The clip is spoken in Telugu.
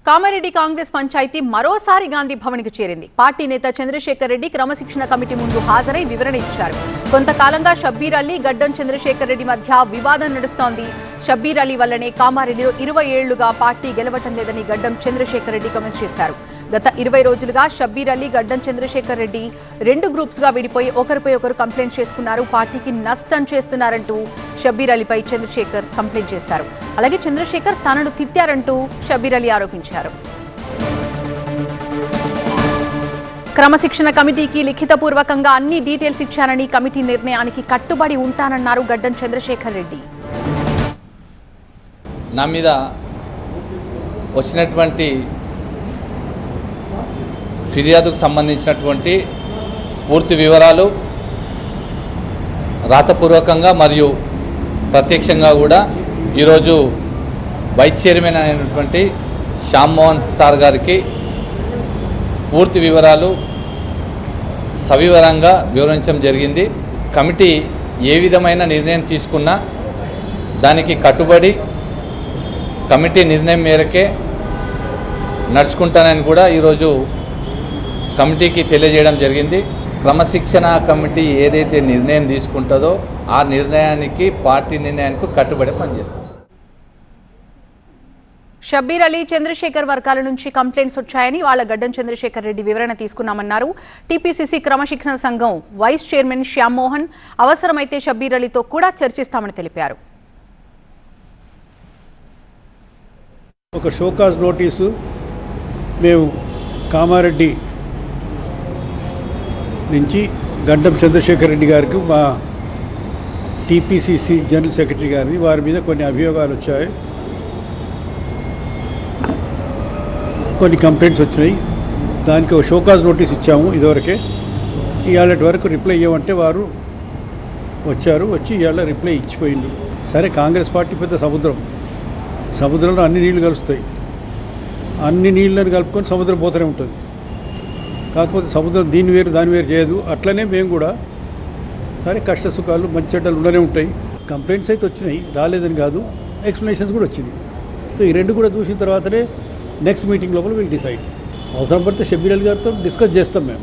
కామారెడ్డి కాంగ్రెస్ పంచాయతీ మరోసారి గాంధీ భవన్‌కి చేరింది. పార్టీ నేత చంద్రశేఖర్ రెడ్డి క్రమశిక్షణ కమిటీ ముందు హాజరై వివరణ ఇచ్చారు. కొంతకాలంగా షబ్బీర్ అలీ, గడ్డం చంద్రశేఖర్ రెడ్డి మధ్య వివాదం నడుస్తోంది. షబ్బీర్ అలీ వల్లనే కామారెడ్డిలో 20 ఏళ్లుగా పార్టీ గెలవటం లేదని గడ్డం చంద్రశేఖర్ రెడ్డి కామెంట్స్ చేశారు. గత 20 రోజులుగా షబ్బీర్ అలీ, గడ్డం చంద్రశేఖర్ రెడ్డి 2 గ్రూప్స్ గా విడిపోయి ఒకరిపై ఒకరు కంప్లైంట్ చేసుకున్నారు. పార్టీకి నష్టం చేస్తున్నారంటూ షబ్బీర్ అలీపై చంద్రశేఖర్ కంప్లైంట్ చేశారు. అలాగే చంద్రశేఖర్ తనను తిట్టారంటూ షబ్బీర్ అలీ ఆరోపించారు. క్రమశిక్షణ కమిటీకి లిఖితపూర్వకంగా అన్ని డీటెయిల్స్ ఇచ్చానని, కమిటీ నిర్ణయానికి కట్టుబడి ఉంటానన్నారు గడ్డం చంద్రశేఖర్ రెడ్డి. నా మీద వచ్చినటువంటి ఫిర్యాదుకు సంబంధించినటువంటి పూర్తి వివరాలు రాతపూర్వకంగా మరియు ప్రత్యక్షంగా కూడా ఈరోజు వైస్ చైర్మన్ అయినటువంటి శ్యామ్ మోహన్ సార్ గారికి పూర్తి వివరాలు సవివరంగా వివరించడం జరిగింది. కమిటీ ఏ విధమైన నిర్ణయం తీసుకున్నా దానికి కట్టుబడి కమిటీ నిర్ణయం మేరకే నడుచుకుంటానని కూడా ఈరోజు కమిటీకి తెలియజేయడం జరిగింది. క్రమశిక్షణ కమిటీ ఏదైతే నిర్ణయం తీసుకుంటుందో ఆ నిర్ణయానికి, పార్టీ నిర్ణయానికి కట్టుబడి పనిచేస్తుంది. షబ్బీర్ అలీ, చంద్రశేఖర్ వర్గాల నుంచి కంప్లైంట్స్ వచ్చాయని వాళ్ళ గడ్డం చంద్రశేఖర్ రెడ్డి వివరణ తీసుకున్నామన్నారు. టీపీసీసీ క్రమశిక్షణ సంఘం వైస్ చైర్మన్ శ్యామ్ మోహన్ అవసరమైతే షబ్బీర్ అలీతో కూడా చర్చిస్తామని తెలిపారు. ఒక షోకాజ్ నోటీసు మేము కామారెడ్డి నుంచి గడ్డం చంద్రశేఖర్ రెడ్డి గారికి, మా టీపీసీసీ జనరల్ సెక్రటరీ గారిని, వారి మీద కొన్ని అభియోగాలు వచ్చాయి, కొన్ని కంప్లైంట్స్ వచ్చినాయి. దానికి ఒక షోకాజ్ నోటీస్ ఇచ్చాము ఇదివరకే. ఇవాళ వరకు రిప్లై ఇవ్వమంటే వారు వచ్చారు, వచ్చి ఇవాళ రిప్లై ఇచ్చిపోయింది. సరే, కాంగ్రెస్ పార్టీ పెద్ద సముద్రంలో అన్ని నీళ్లు కలుస్తాయి. అన్ని నీళ్ళని కలుపుకొని సముద్రం పోతూనే ఉంటుంది. కాకపోతే సముద్రం దీని వేరు దాని వేరు చేయదు. అట్లనే మేము కూడా సరే, కష్ట సుఖాలు మంచి చెడ్డలు ఉండనే ఉంటాయి. కంప్లైంట్స్ అయితే వచ్చినాయి, రాలేదని కాదు, ఎక్స్ప్లెనేషన్స్ కూడా వచ్చింది. సో ఈ రెండు కూడా చూసిన తర్వాతనే నెక్స్ట్ మీటింగ్ లోపల వీళ్ళు డిసైడ్. అవసరం పడితే షబ్బీర్ అలీ గారితో డిస్కస్ చేస్తాం మేము.